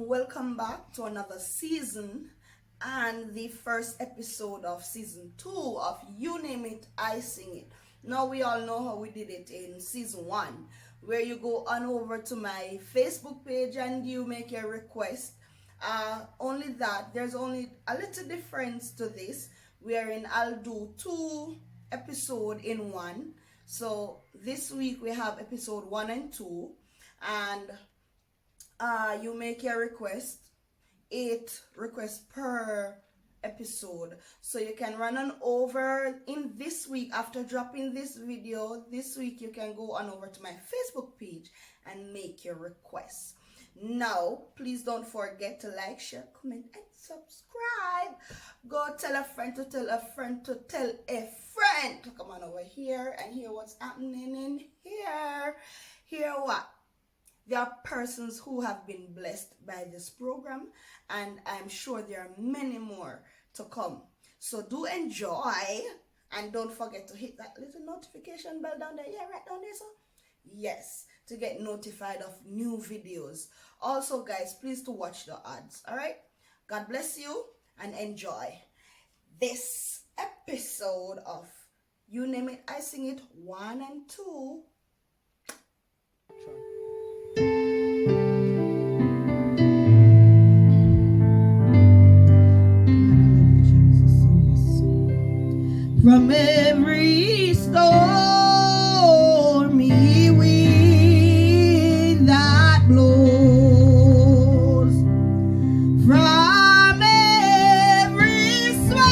Welcome back to another season and the first episode of season 2 of You Name It, I Sing It. Now we all know how we did it in season 1, where you go on over to my Facebook page and you make your request. Only that there's only a little difference to this, wherein I'll do 2 episodes in 1. So this week we have episode 1 and 2, and you make your request, 8 requests per episode. So you can run on over in this week after dropping this video. This week you can go on over to my Facebook page and make your requests. Now, please don't forget to like, share, comment, and subscribe. Go tell a friend to tell a friend to tell a friend to come on over here and hear what's happening in here. Hear what? There are persons who have been blessed by this program, and I'm sure there are many more to come. So do enjoy, and don't forget to hit that little notification bell down there. Yeah, right down there, so yes, to get notified of new videos. Also, guys, please to watch the ads. All right, God bless you and enjoy this episode of You Name It, I Sing It 1 and 2. From every stormy wind that blows, from every swelling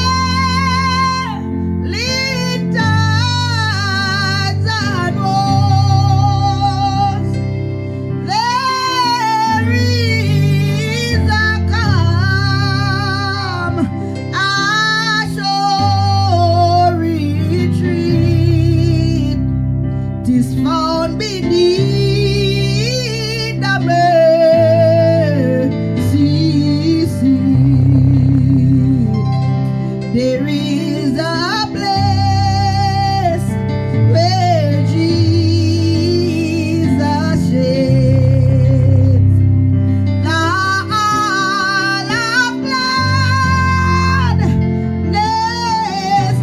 tides and woes, there is a calm is found beneath the mercy seat. There is a place where Jesus sheds the all of gladness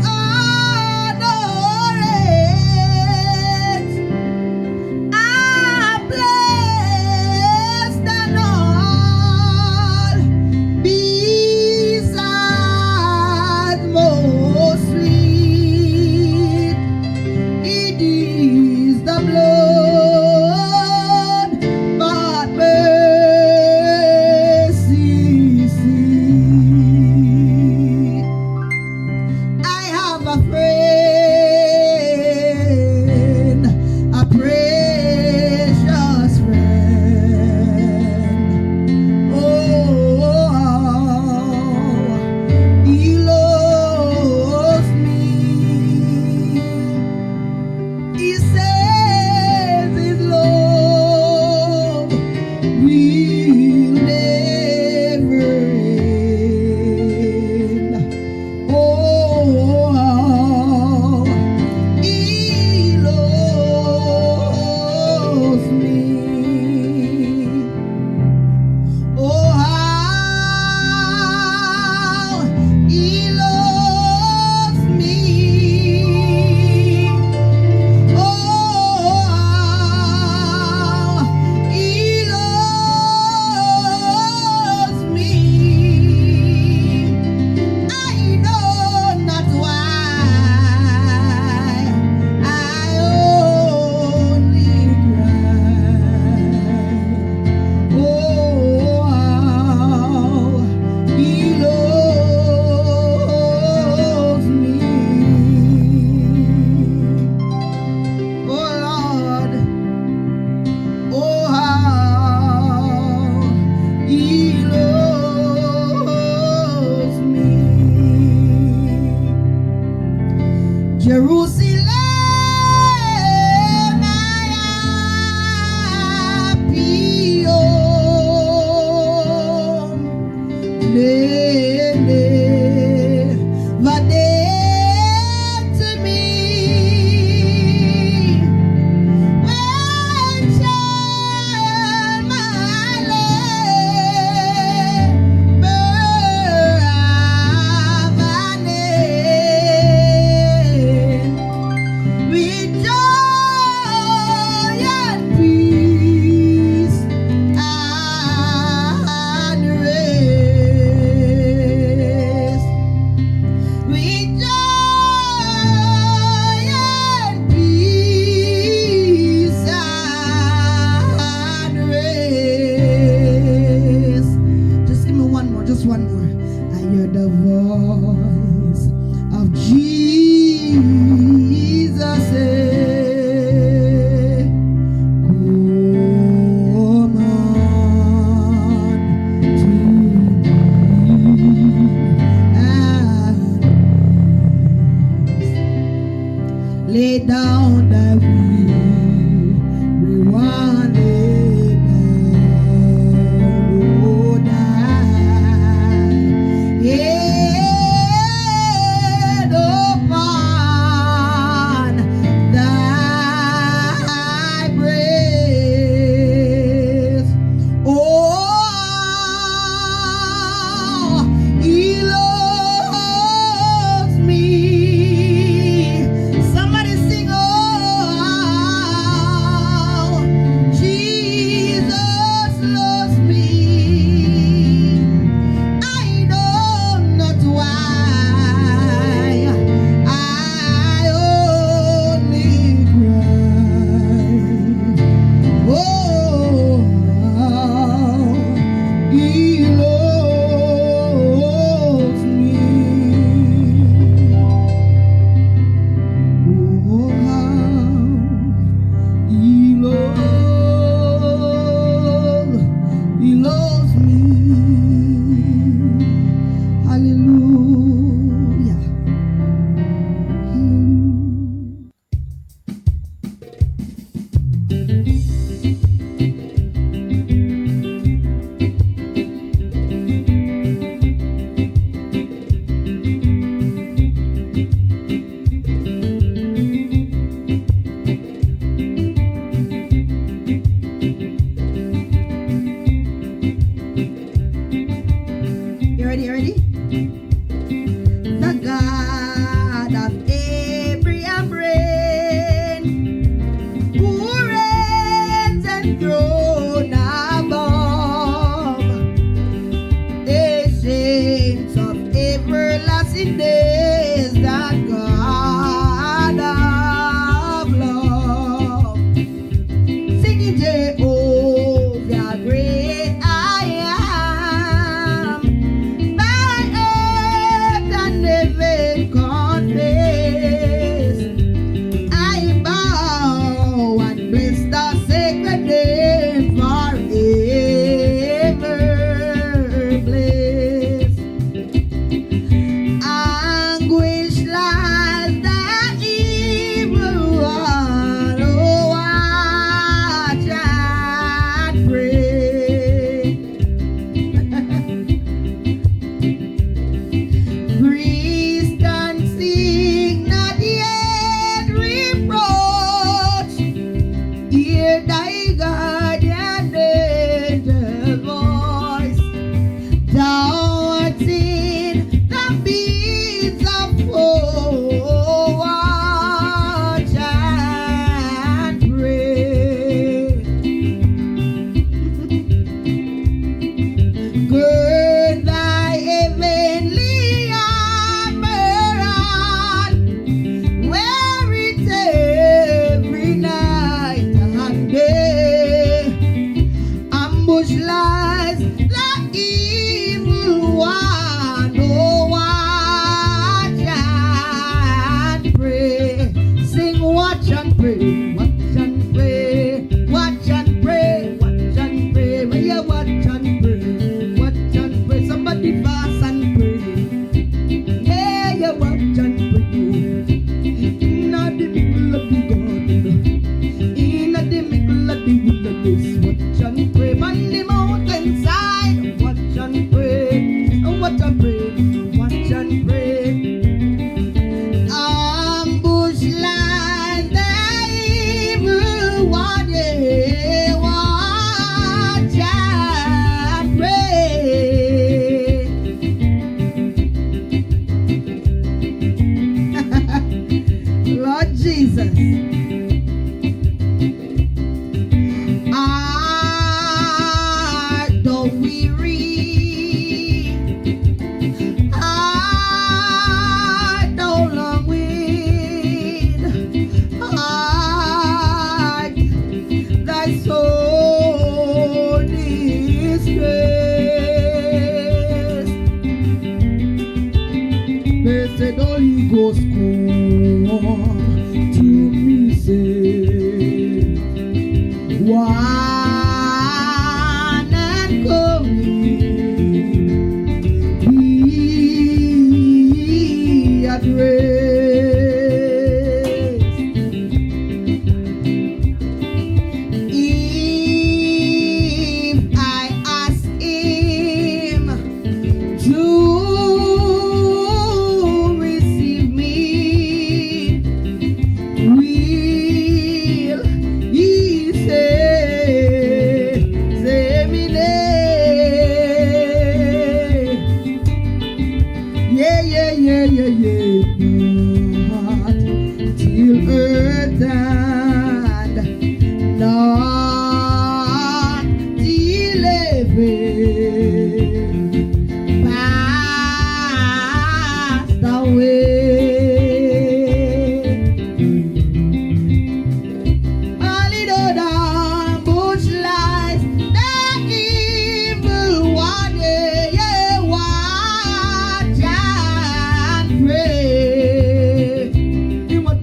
on Jerusalem, I happy, oh. lay down thy weary one, lay down, oh, thy head upon thy breast. Oh, he loves me. Somebody sing, oh, Jesus loves me. I know not why I only cry. Oh, he loves me. Oh, he loves me. Hallelujah. You ready? You ready? The God of Abraham reign, who reigns enthroned above, ancients of everlasting days, the God of love, singing Jehovah great I am. My earth and heaven confess, I bow and bless the sacred name forever blessed. Anguish lies the evil one, oh, watch and pray. Christian, sing not yet reproach. Hear thy guardian angel voice. Thou art in the beats of woe. Watch and pray. Gird thy heavenly armor on, wear it every night and day. Ambush lies the evil one, oh, watch and pray. Sing, watch and pray, watch and pray, watch and pray, watch and pray. Will you watch and pray, watch and pray? Somebody fast and pray. Yeah, you watch and pray. In the middle of the garden, in the middle of the wilderness, watch and pray. On the mountainside, watch and pray, watch and pray, watch and pray. Ambush lies the evil one, yeah, watch and pray. Lord Jesus, art thou weary? Art thou long-winded? Art thy soul distressed? Blessed Holy Ghost, come to me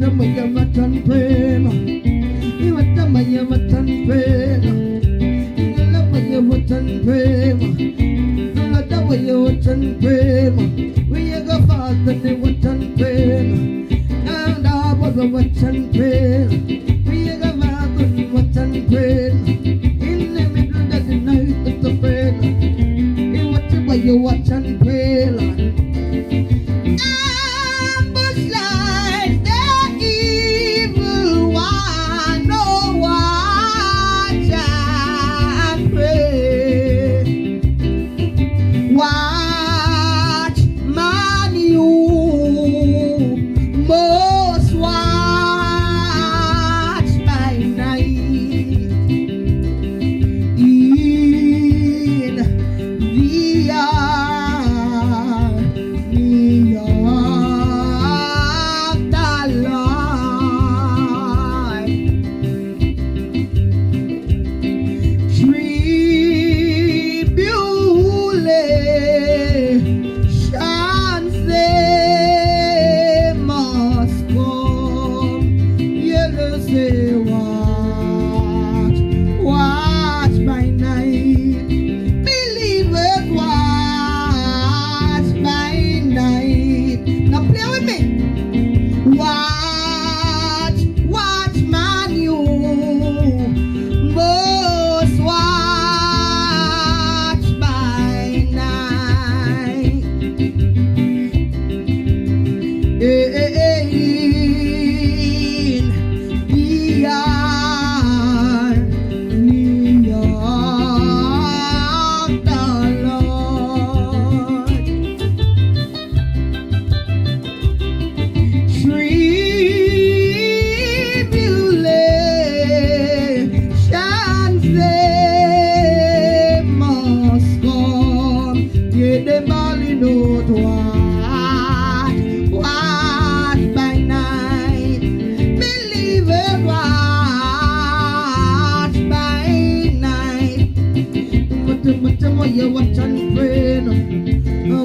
Yamatan Prema, Iwatama Yamatan Prema, Ingalama Yamatan Prema, Nuladawa Yamatan Prema, we are the father, they watan Prema, and I was a watan Prema, we are the father, watan Prema, in the middle of the night of the Prema, Iwatama Yamatan Prema.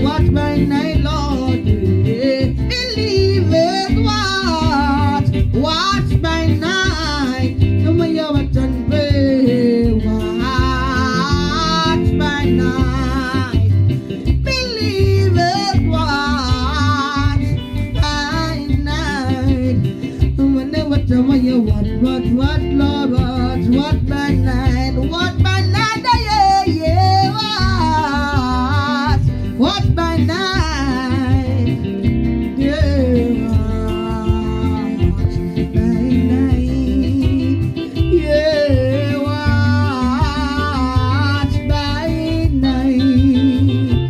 Watch by night, Lord, believe it, watch by night, no more you watch and pray, watch by night, believe it, watch by night, when they watch you watch, Lord, watch by night, yeah, watch by night, yeah, watch by night, yeah, watch by night.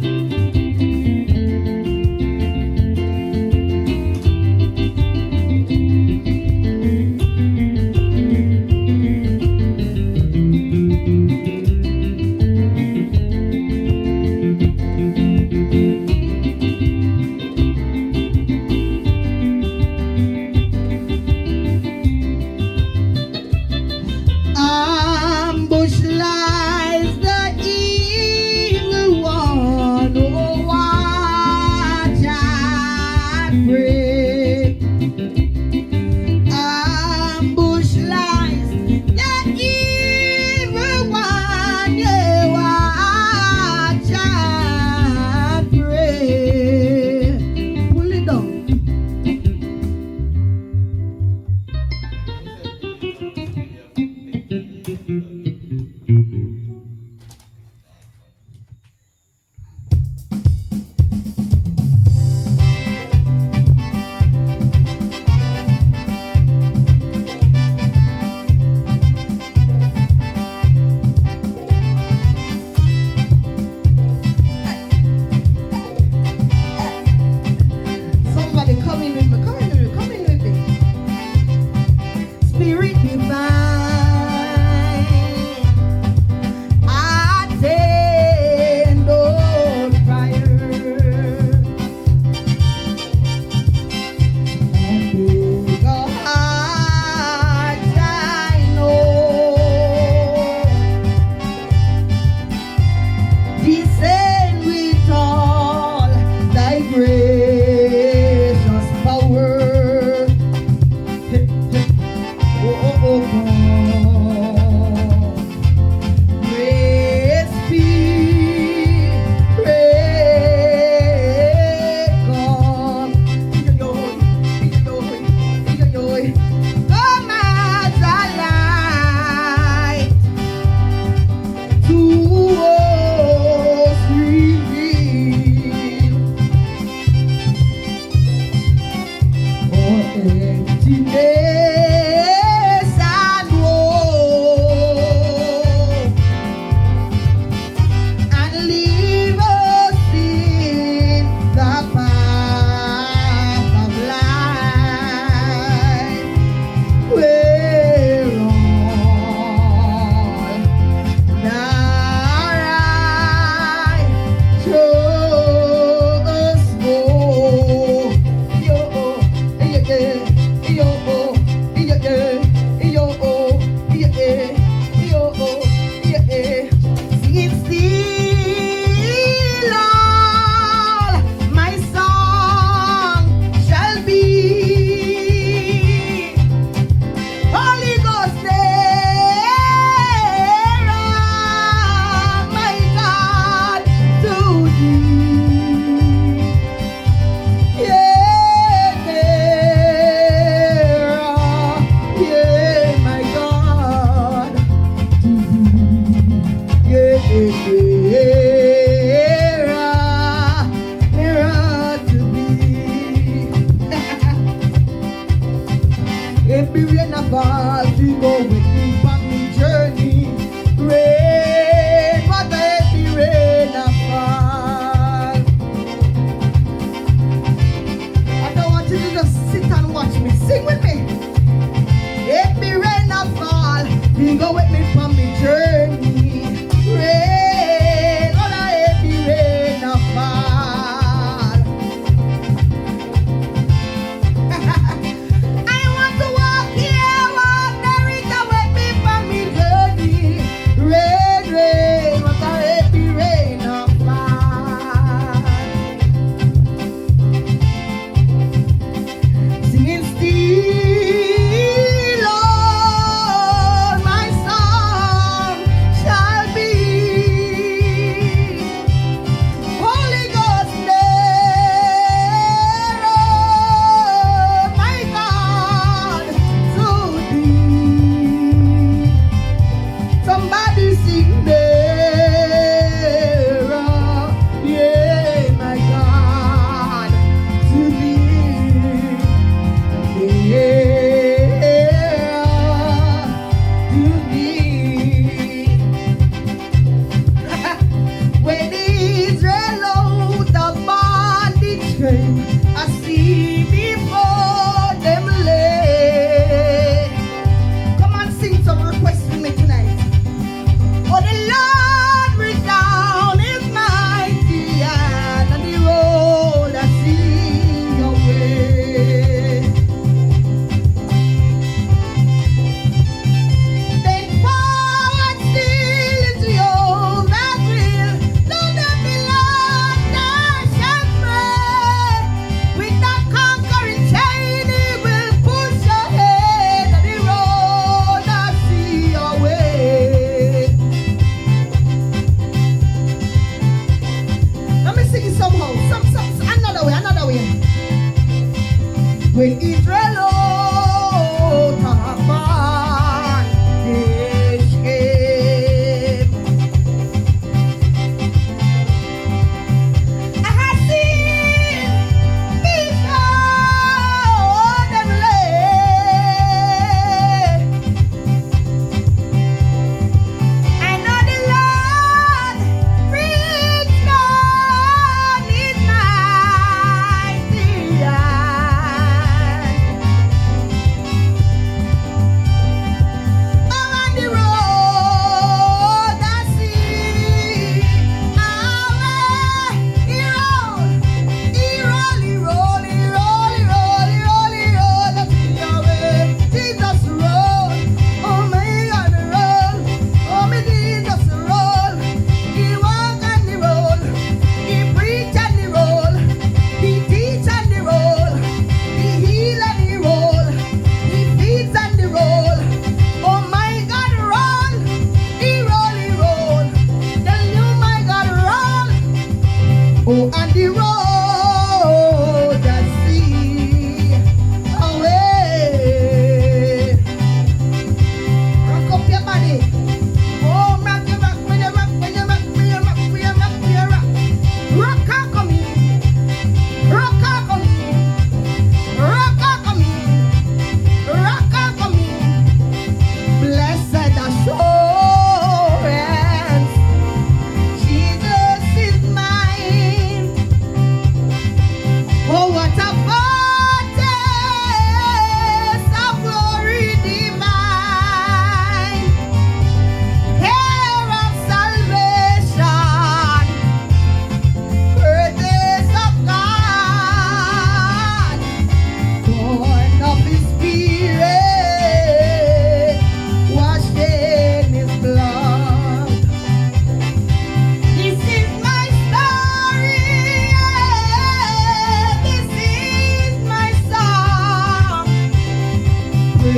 emptiness and woe, and leave us in the path of life, where all if the rain a fall, we go with me on the journey. Rain, what if the rain a fall? I don't want you to just sit and watch me. Sing with me. If the rain a fall, we go with me on the journey. Rain, what if the rain a fall? I want to walk here, walk there, it with me from me journey.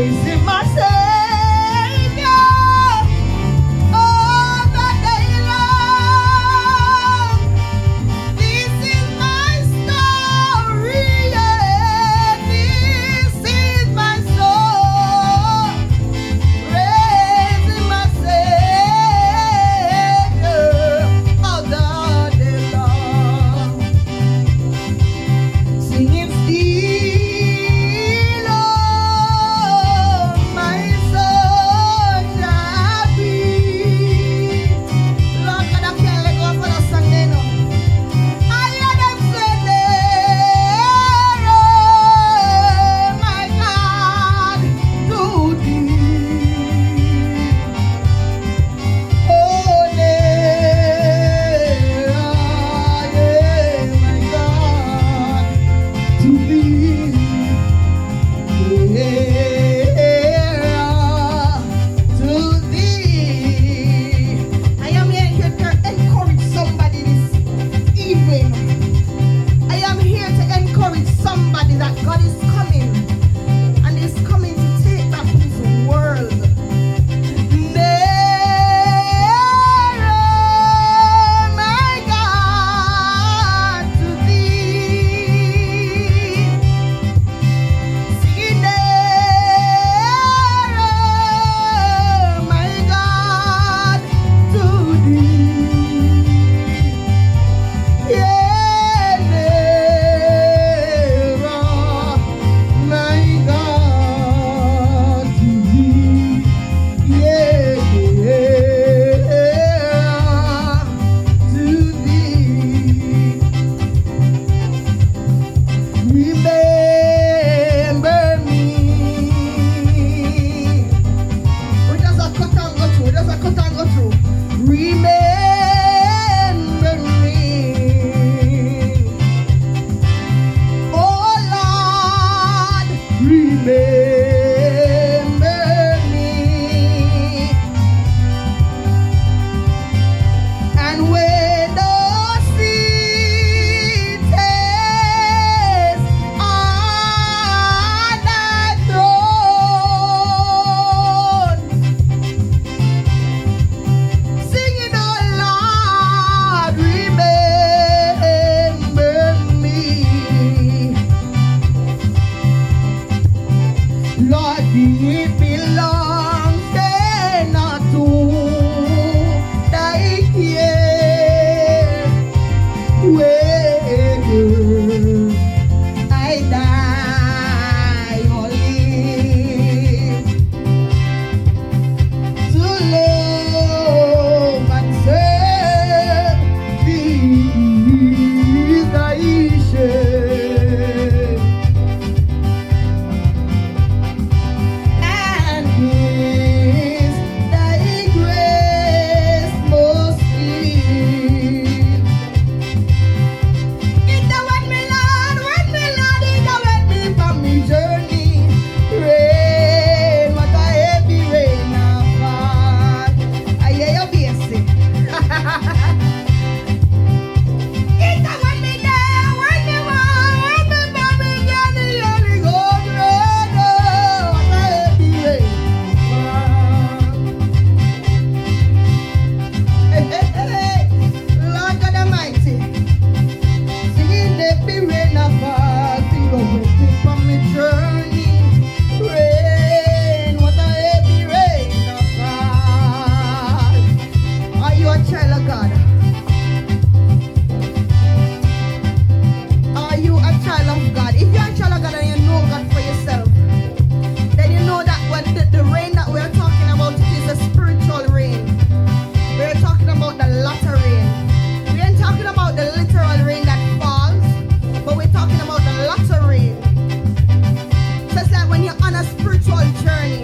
praising my Savior all the day long. This is my story, yeah. This is my song, praising my Savior all the day long. Singing still on my soul shall be. Lord God, I can't let go for the song they know. I hear them say there, my God, to thee. Oh, there, yeah, my God, to thee. Yeah, to thee. I am here to encourage somebody this evening. I am here to encourage somebody that God is coming and is coming to take back his world. Nearer, my God, to thee. Singing nearer, my God, to thee. Yeah, nearer, my God, to thee. Yeah, to thee. Remember me. We just a cut and go through. Just a cut and go through. Remember me. Oh Lord, remember me. And when those seeds on that throne, singing, oh Lord, remember me. Lord, it belongs then not to thy care. Whether I die or live, to love and serve thee thy shame. And this thy grace most give. It the wet me Lord, it the wet me from me journey. Rain, what a heavy rain of fall. I hear your bass sing. It the wet me there, wet me warm, wet me from me journey. Holy Ghost rain, oh, what a heavy rain of fall. Hey, hey, hey, Lord God Almighty. Singing the rain of fall, sing the waiting from me journey. Rain, what a heavy rain of fall. Are you a child of God? Are you a child of God? If you're a child of God and you know God for yourself, then you know that when the rain that we're talking about, it is a spiritual rain. We're talking about the latter rain. We ain't talking about the literal rain that falls, but we're talking about the latter rain. So it's like when you're on a spiritual journey,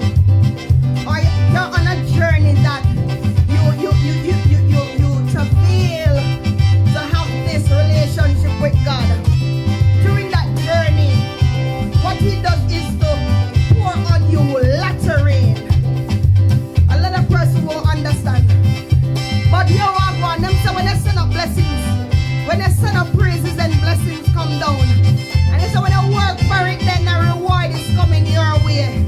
or you're on a journey that you travail to have this relationship with God. During that journey, what he does is to pour on you latter rain. A lot of person won't understand. But you are going, them say when they send up blessings, when they send up praises and blessings come down. And they say when you work for it, then the reward is coming your way.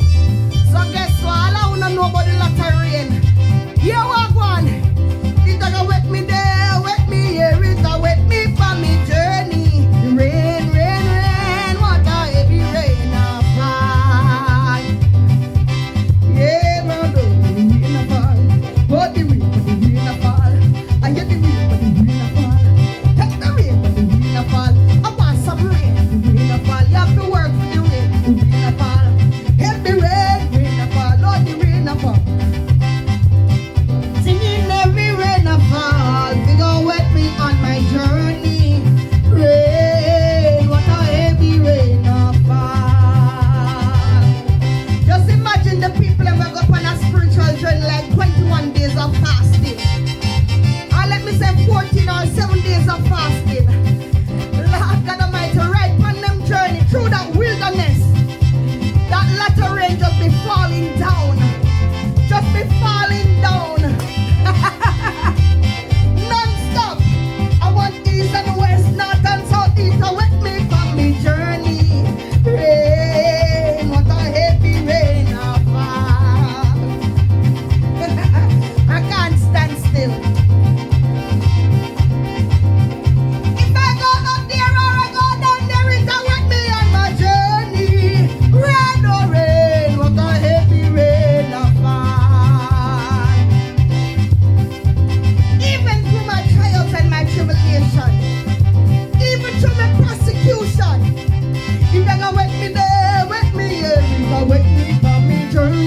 church.